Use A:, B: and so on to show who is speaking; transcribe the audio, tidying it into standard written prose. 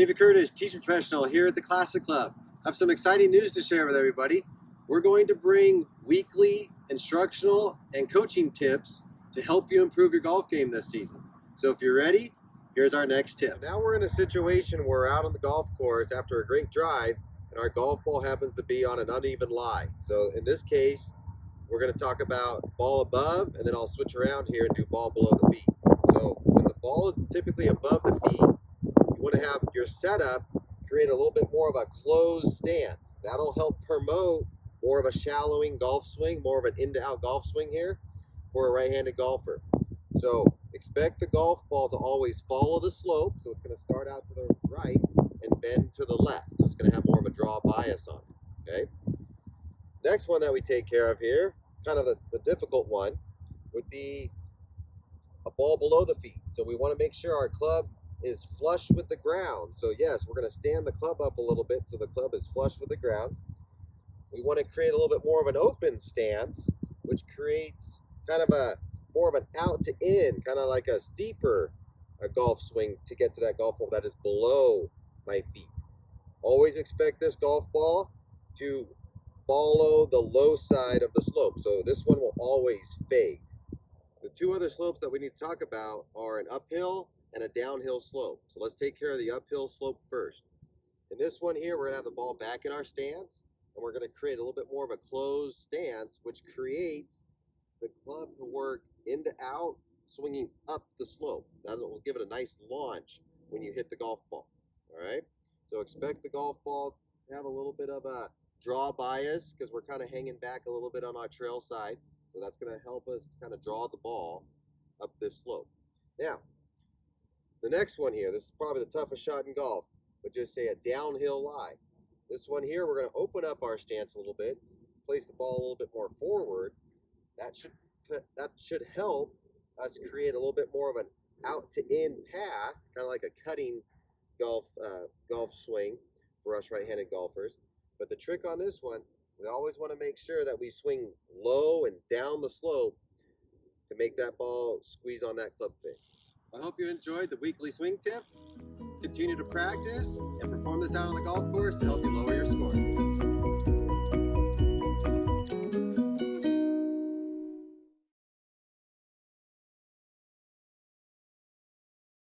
A: David Curtis, teaching professional here at the Classic Club. I have some exciting news to share with everybody. We're going to bring weekly instructional and coaching tips to help you improve your golf game this season. So if you're ready, here's our next tip. Now we're in a situation where we're out on the golf course after a great drive and our golf ball happens to be on an uneven lie. So in this case, we're going to talk about ball above, and then I'll switch around here and do ball below the feet. So when the ball is typically above the feet, you want to have your setup create a little bit more of a closed stance. That'll help promote more of a shallowing golf swing, more of an in-to-out golf swing here for a right-handed golfer. So expect the golf ball to always follow the slope. So it's going to start out to the right and bend to the left. So it's going to have more of a draw bias on it, okay? Next one that we take care of here, kind of the difficult one, would be a ball below the feet. So we want to make sure our club is flush with the ground. So yes, we're going to stand the club up a little bit so the club is flush with the ground. We want to create a little bit more of an open stance, which creates kind of a more of an out to in, kind of like a steeper golf swing to get to that golf ball that is below my feet. Always expect this golf ball to follow the low side of the slope. So this one will always fade. The two other slopes that we need to talk about are an uphill and a downhill slope. So let's take care of the uphill slope first. In this one here, we're gonna have the ball back in our stance, and we're gonna create a little bit more of a closed stance, which creates the club to work into out, swinging up the slope. That will give it a nice launch when you hit the golf ball, all right? So expect the golf ball to have a little bit of a draw bias because we're kind of hanging back a little bit on our trail side. So that's going to help us kind of draw the ball up this slope. Now, the next one here, this is probably the toughest shot in golf, but just say a downhill lie. This one here, we're going to open up our stance a little bit, place the ball a little bit more forward. That should help us create a little bit more of an out to in path, kind of like a cutting golf swing for us right-handed golfers. But the trick on this one, we always want to make sure that we swing low and down the slope to make that ball squeeze on that club face. I hope you enjoyed the weekly swing tip. Continue to practice and perform this out on the golf course to help you lower your score.